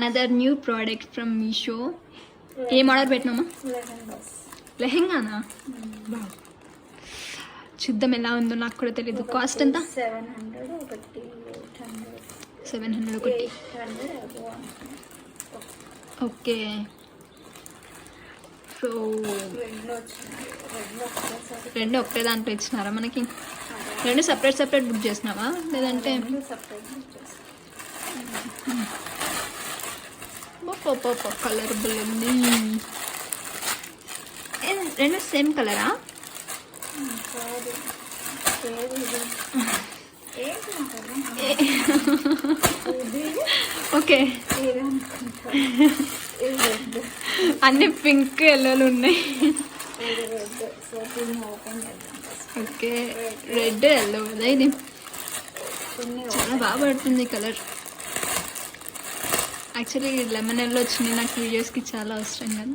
Another new product from Meesho. ఏం order పెట్టినామా? లెహెంగానా? చూద్దాం ఎలా ఉందో, నాకు కూడా తెలీదు. కాస్ట్ ఎంత? 700 ఒకటి. ఓకే, సో రెండు ఒకే దాంట్లో ఇచ్చినారా మనకి? రెండు సపరేట్ బుక్ చేసినావా లేదంటే? కలర్ ఉంది. రెండు సేమ్ కలరా? ఓకే, అన్ని పింక్ ఎల్లోలు ఉన్నాయి. ఓకే, రెడ్ ఎల్లో కదా ఇది. చాలా బాగా పడుతుంది కలర్. యాక్చువల్లీ లెమన్ ఎల్లో వచ్చింది నాకు వీడియోస్కి చాలా అవసరం కదా.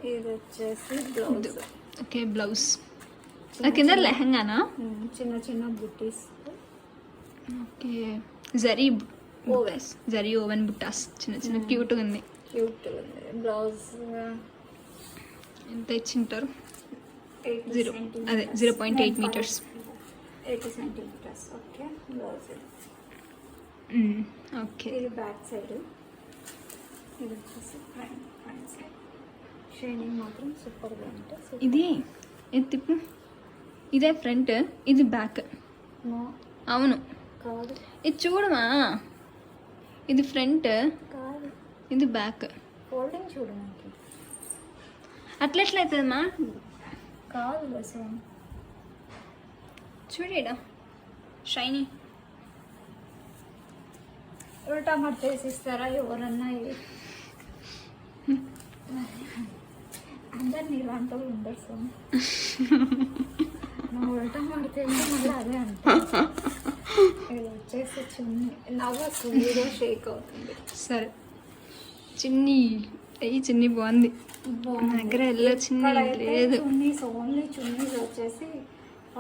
ఇది వచ్చేసి బ్లౌజ్. ఓకే, బ్లౌజ్ కింద లెహంగానా? చిన్న చిన్న బుట్టీస్. ఓకే, జరీ ఓవెన్ బుట్టాస్ చిన్న చిన్న క్యూట్గా ఉంది. బ్లౌజ్ ఎంత ఇచ్చింటారు? 0.8 metres. 80 centimetres. Okay, blouse. Okay, ఇది బ్యాక్ సైడ్. ఇది వచ్చేసి ఫ్రంట్ సైడ్. షైనింగ్ మాత్రం సూపర్గా ఉంటుంది. ఇది తిప్పు. ఇదే ఫ్రంట్, ఇది బ్యాక్. అవును కాదు, ఇది చూడమా. ఇది ఫ్రంట్ కాదు, ఇది బ్యాక్. ఫోల్డింగ్ చూడు. మనకి అట్లా ఎట్లయితుందమ్మా? కాదు, సేమ్ చూడేడా షైనీ. ఉల్టా మర్చేసి ఇస్తారా ఎవరన్నా? అందరు ఇలాంటి వాళ్ళు ఉండరు. సో నువ్వు ఉల్టా మడితే మళ్ళీ అదే అంటే ఇది వచ్చేసి చున్నీ నవ్వచ్చు, ఏదో షేక్ అవుతుంది. సరే, చిన్ని బాగుంది. దగ్గర ఎల్లో చిన్ని లేదు. ఓన్లీ చున్నీస్ వచ్చేసి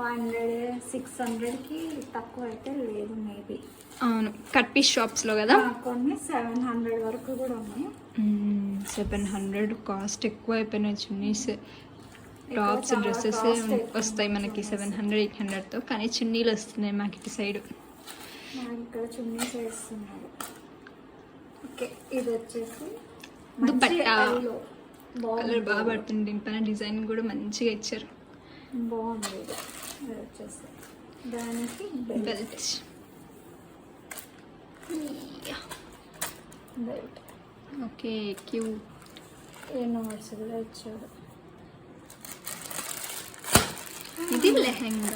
500-600కి తక్కువ అయితే లేదు మేబీ. అవును, కట్ పీస్ షాప్స్లో కదా. కొన్ని 700 వరకు కూడా ఉన్నాయి. 700 కాస్ట్ ఎక్కువ అయిపోయినాయి. చున్నీస్, టాప్స్, డ్రెస్సెస్ వస్తాయి మనకి 700-800తో, కానీ చున్నీలు వస్తున్నాయి మాకు ఇటు సైడ్. ఇక్కడ చున్నీస్ వేస్తున్నారు. ఓకే, ఇది వచ్చేసి దుపట్టా. కలర్ బాగా పడుతుంది. దీనిపైన డిజైన్ కూడా మంచిగా ఇచ్చారు, బాగుంది. ఇది వచ్చేసి దానికి belt. Okay, cute. A notes కూడా ఇచ్చాడు. ఇది లెహెంగా.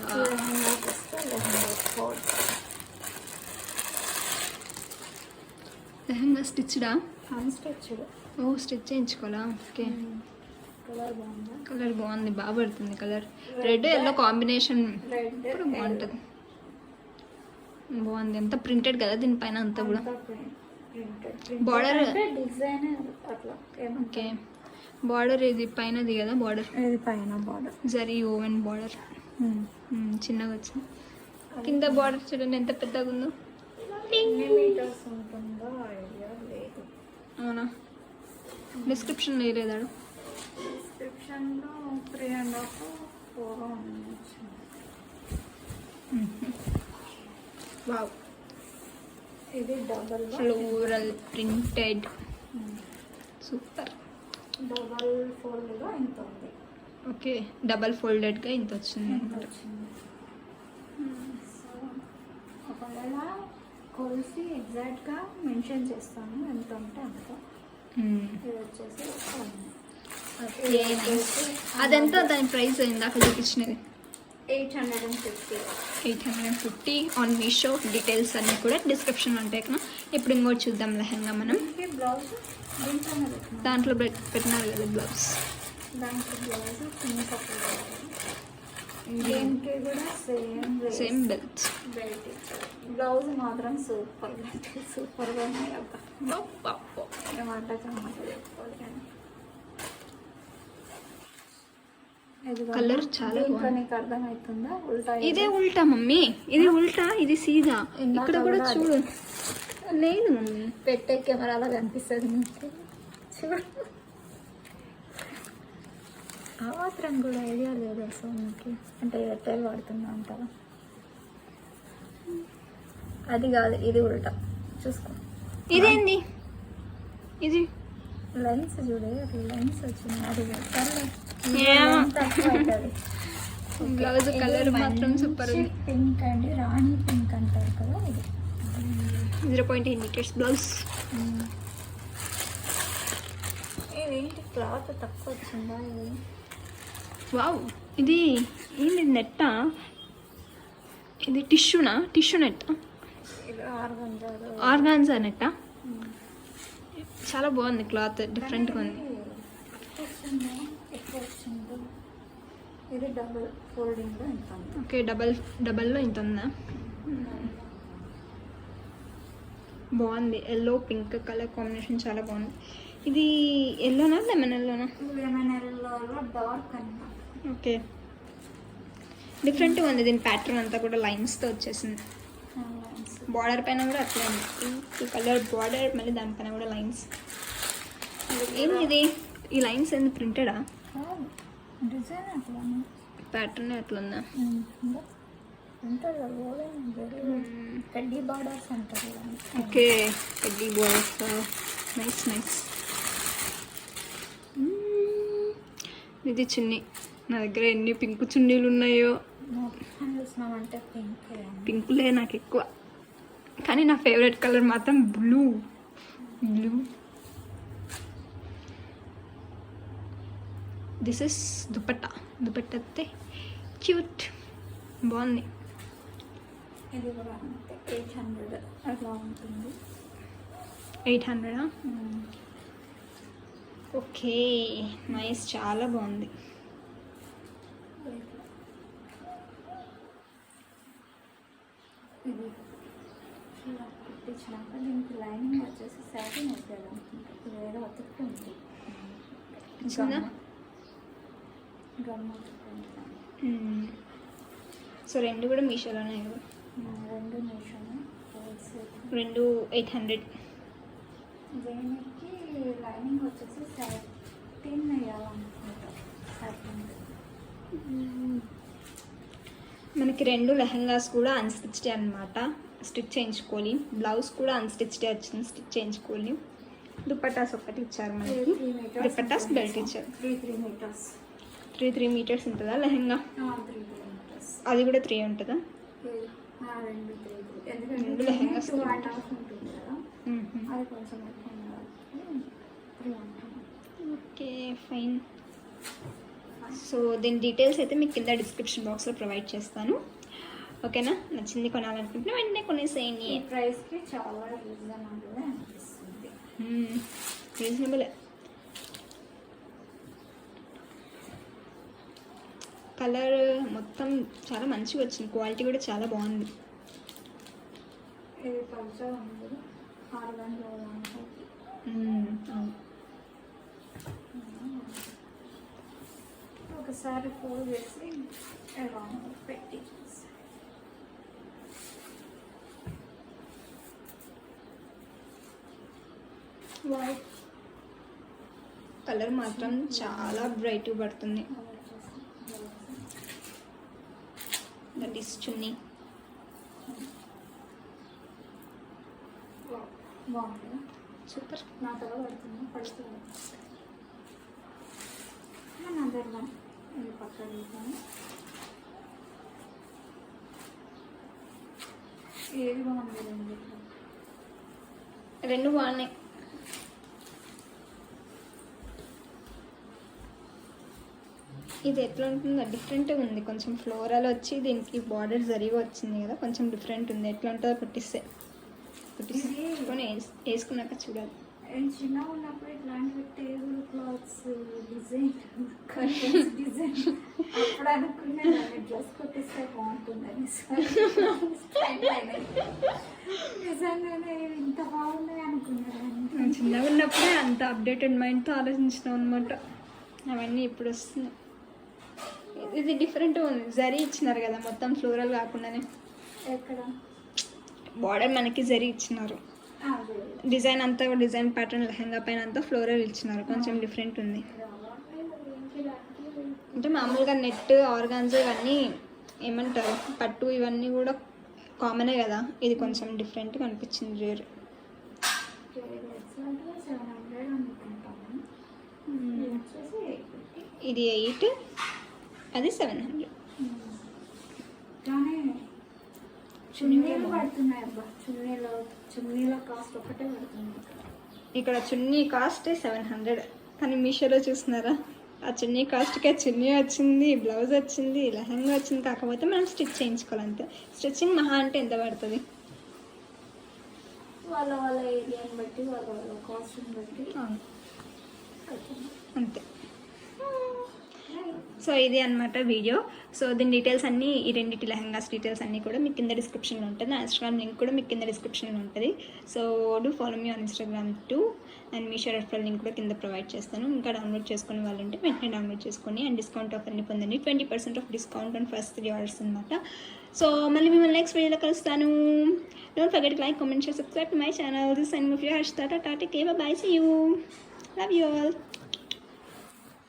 లెహెంగా స్టిచ్డా? అన్స్టిచ్డ్. ఓ, స్టిచ్ చేయించుకోవాలా? ఓకే, కలర్ బాగుంది, బాగా పడుతుంది కలర్. రెడ్ ఎల్లో కాంబినేషన్ కూడా బాగుంటుంది. బాగుంది, అంతా ప్రింటెడ్ కదా దీనిపైన అంతా కూడా. Border design. ఓకే, బార్డర్ ఇది పైనది కదా. బార్డర్ ఇది పైన బార్డర్, జరీ ఓవెన్ బార్డర్ చిన్నగా వచ్చింది. కింద బార్డర్ చూడండి ఎంత పెద్దగా ఉందో. మీటర్స్ ఉంటుందో ఐడియా లేదు. అవునా? డిస్క్రిప్షన్ వేయలేదాడు? డిస్క్రిప్షన్లో 3.5-4 ఉండొచ్చు. వావ్, ఇది double floral printed. Super. Double ఫోల్డ్గా ఇంత ఉంది. ఓకే, డబల్ ఫోల్డెడ్గా ఇంత వచ్చింది. సో ఒకవేళ కొలిసి ఎగ్జాక్ట్గా మెన్షన్ చేస్తాను ఎంత ఉంటే అంత. ఇది వచ్చేసి అదెంత? దాని ప్రైస్ ఇందాక చూపించినది 850 ఆన్ మీషో. డీటెయిల్స్ అన్నీ కూడా డిస్క్రిప్షన్ ఉంటాయి కదా. ఇప్పుడు ఇంకోటి చూద్దాం లెహంగా మనం. బ్లౌజ్ దాంట్లో పెట్టినారు కదా బ్లౌజ్. దాంట్లో బ్లౌజ్ దీనికి కూడా సేమ్ బెల్ట్. బ్లౌజ్ మాత్రం సూపర్గా ఉన్నాయి. ఏమంటే కలర్ చాలా నీకు అర్థమవుతుందా? ఉల్టా. ఇదే ఉల్టా మమ్మీ, ఇది ఉల్టా, ఇది సీదా. ఇక్కడ కూడా చూడు, లేదు మమ్మీ. పెట్టే కెమెరాలో కనిపిస్తుంది మీకు. చూడు, ఆ మాత్రం కూడా ఐడియా లేదు అసలు మీకు. అంటే ఎయిర్టెల్ వాడుతున్నా అంటారా? అది కాదు, ఇది ఉల్టా. చూసుకో, ఇదేంది ఇది? లెన్స్ చూడే, అది లెన్స్ వచ్చింది. అది సరే, ఏమో. తక్కువ అవుతుంది. బ్లౌజ్ కలర్ మాత్రం సూపర్ ఉంది. పింక్ అండి, రాణి పింక్ అంటారు కదా ఇది. 0.8 మీటర్స్ బ్లౌజ్. ఇదేంటి క్లాత్ తక్కువ వచ్చిందా ఇది? వావ్, ఇది ఏంది నెట్టా? ఇది టిష్యూనా? టిష్యూ నెట్టా? ఇది ఆర్గంజాలో. ఆర్గాన్జా నెట్టా? చాలా బాగుంది క్లాత్, డిఫరెంట్గా ఉంది. ఎక్కువ వచ్చింది. ఇది డబుల్ ఫోల్డింగ్లో ఎంత ఉంది? ఓకే, డబల్లో ఇంత ఉందా? బాగుంది. ఎల్లో పింక్ కలర్ కాంబినేషన్ చాలా బాగుంది. ఇది ఎల్లోనా లెమన్ ఎల్లోనా? లెమన్ ఎల్లోలో డార్క్ అన్న. ఓకే, డిఫరెంట్గా ఉంది. దీని ప్యాటర్న్ అంతా కూడా లైన్స్తో వచ్చేసింది. బార్డర్ పైన కూడా అట్లా ఉంది. పింక్ కలర్ బార్డర్, మళ్ళీ దానిపైన కూడా లైన్స్. ఏంది ఇది? ఈ లైన్స్ ఏంది? ప్రింటెడా? డిజైన్ అట్లా ప్యాటర్న్ ఎట్లా ఉందా? కడ్డీ బార్డర్స్ అంటారు. ఓకే, కడ్డీ బార్డర్స్. Nice nice. ఇది చున్నీ. నా దగ్గర ఎన్ని పింక్ చున్నీలు ఉన్నాయో. చూసినామంటే పింక్. పింకులే నాకు ఎక్కువ, కానీ నా ఫేవరెట్ కలర్ మాత్రం blue. Blue. This is dupatta. Dupatta అయితే క్యూట్, బాగుంది. ఇది కూడా అంతే, 800 అట్లా ఉంటుంది. 800? ఓకే, నైస్, చాలా బాగుంది. ఇది ఇలా కుట్టించినాక దీనికి లైనింగ్ వచ్చేసి శాటిన్ వేసేది అనుకుంటా. ఇది వేరే అతుక్కుంది. గమ్ అతుక్కుంది. సో రెండు కూడా మీషోలోనే కదా? రెండు మీషోనే. రెండు 800. దీనికి లైనింగ్ వచ్చేసి శాటిన్ వేయాలనుకుంటా. శాటిన్ మనకి రెండు లెహంగాస్ కూడా అన్స్టిచ్డ్ అనమాట. స్టిచ్ చేయించుకోవాలి. బ్లౌజ్ కూడా అన్స్టిచ్డే వచ్చింది, స్టిచ్ చేయించుకోవాలి. దుపట్టాస్ ఒకటి ఇచ్చారు మనకి. దుపట్టాస్ బెల్ట్ ఇచ్చారు. 3 మీటర్స్ ఉంటుందా లెహంగా? 3 మీటర్స్. అది కూడా 3 ఉంటుందా? రెండు లెహంగాస్ ఉంటుంది కదా, అది కొంచెం ఓకే, ఫైన్. సో దీని డీటెయిల్స్ అయితే మీకు కింద డిస్క్రిప్షన్ బాక్స్లో ప్రొవైడ్ చేస్తాను. ఓకేనా? నచ్చింది కొనాలనుకుంటున్నా వెంటనే కొనేసేయండి. ఈ ప్రైస్కి చాలా రీజనబుల్ అనిపిస్తుంది. రీజనబుల్. కలర్ మొత్తం చాలా మంచిగా వచ్చింది. క్వాలిటీ కూడా చాలా బాగుంది. ఇది కొంచెం ఉంది, ఆర్గాన్జా అవును. ఒకసారి ఫోల్డ్ చేసి ఎలా పెట్టి వైట్ కలర్ మాత్రం చాలా బ్రైట్ పడుతుంది. దట్ ఈస్ చున్నీ. బాగుంది, సూపర్. నా తల పడుతుంది. నా దగ్గర ఇది పక్కన తీసాను. ఏది బాగుంది? రెండు బాగున్నాయి. ఇది ఎట్లా ఉంటుందో డిఫరెంట్గా ఉంది. కొంచెం ఫ్లోరల్ వచ్చి దీనికి బార్డర్ జరిగా వచ్చింది కదా, కొంచెం డిఫరెంట్ ఉంది. ఎట్లా ఉంటుందో కుట్టించుకొని వేసుకున్నాక చూడాలి. చిన్నగా ఉన్నప్పుడు ఇట్లాంటివి టేబుల్ క్లాత్స్ డిజైన్ అప్పుడు అనుకున్నాను డ్రెస్ కుట్టిస్తే బాగుంటుందని. నిజంగానే ఇంత బాగున్నాయి అనుకున్నాను. చిన్నగా ఉన్నప్పుడే అంత అప్డేటెడ్ మైండ్తో ఆలోచించినాం అనమాట. అవన్నీ ఇప్పుడు వస్తున్నాయి. ఇది డిఫరెంట్గా ఉంది. జరీ ఇచ్చినారు కదా, మొత్తం ఫ్లోరల్ కాకుండానే. ఎక్కడ బార్డర్ మనకి జరీ ఇచ్చినారు. డిజైన్ అంతా డిజైన్ ప్యాటర్న్ లెహంగా పైన అంతా ఫ్లోరల్ ఇచ్చినారు, కొంచెం డిఫరెంట్ ఉంది. అంటే మామూలుగా నెట్ ఆర్గాన్జా ఇవన్నీ ఏమంటారు పట్టు ఇవన్నీ కూడా కామనే కదా, ఇది కొంచెం డిఫరెంట్గా అనిపించింది రేర్. ఇది 8, అది 700. చున్నీలు పడుతున్నాయి అబ్బా, చున్నీలో కాస్ట్ ఒకటే పడుతుంది. ఇక్కడ చున్నీ కాస్ట్ 700, కానీ మీషోలో చూస్తున్నారా ఆ చున్నీ కాస్ట్కే చున్నీ వచ్చింది, బ్లౌజ్ వచ్చింది, లెహంగా వచ్చింది. కాకపోతే మనం స్టిచ్ చేయించుకోవాలంతే. స్టిచ్చింగ్ మహా అంటే ఎంత పడుతుంది? వాళ్ళ ఏరియాని బట్టి వాళ్ళ కాస్ట్ని బట్టి అంతే. సో ఇది అనమాట వీడియో. సో దీని డీటెయిల్స్ అన్నీ, ఈ రెండింటి లెహంగాస్ డీటెయిల్స్ అన్నీ కూడా మీకు కింద డిస్క్రిప్షన్లో ఉంటుంది. నా ఇన్స్టాగ్రామ్ లింక్ కూడా మీకు కింద డిస్క్రిప్షన్లో ఉంటుంది. So do follow me on Instagram two. And Meesho referral link కూడా కింద ప్రొవైడ్ చేస్తాను. ఇంకా డౌన్లోడ్ చేసుకునే వాళ్ళు ఉంటే వెంటనే డౌన్లోడ్ చేసుకొని అండ్ డిస్కౌంట్ ఆఫర్ని పొందండి. 20% off discount on first 3 orders అనమాట. సో మళ్ళీ మిమ్మల్ని నెక్స్ట్ వీడియోలో కలుస్తాను. Don't forget like, comment, share, subscribe to my channel. This and me Harshita. Tata, take care, bye, see you, love you all.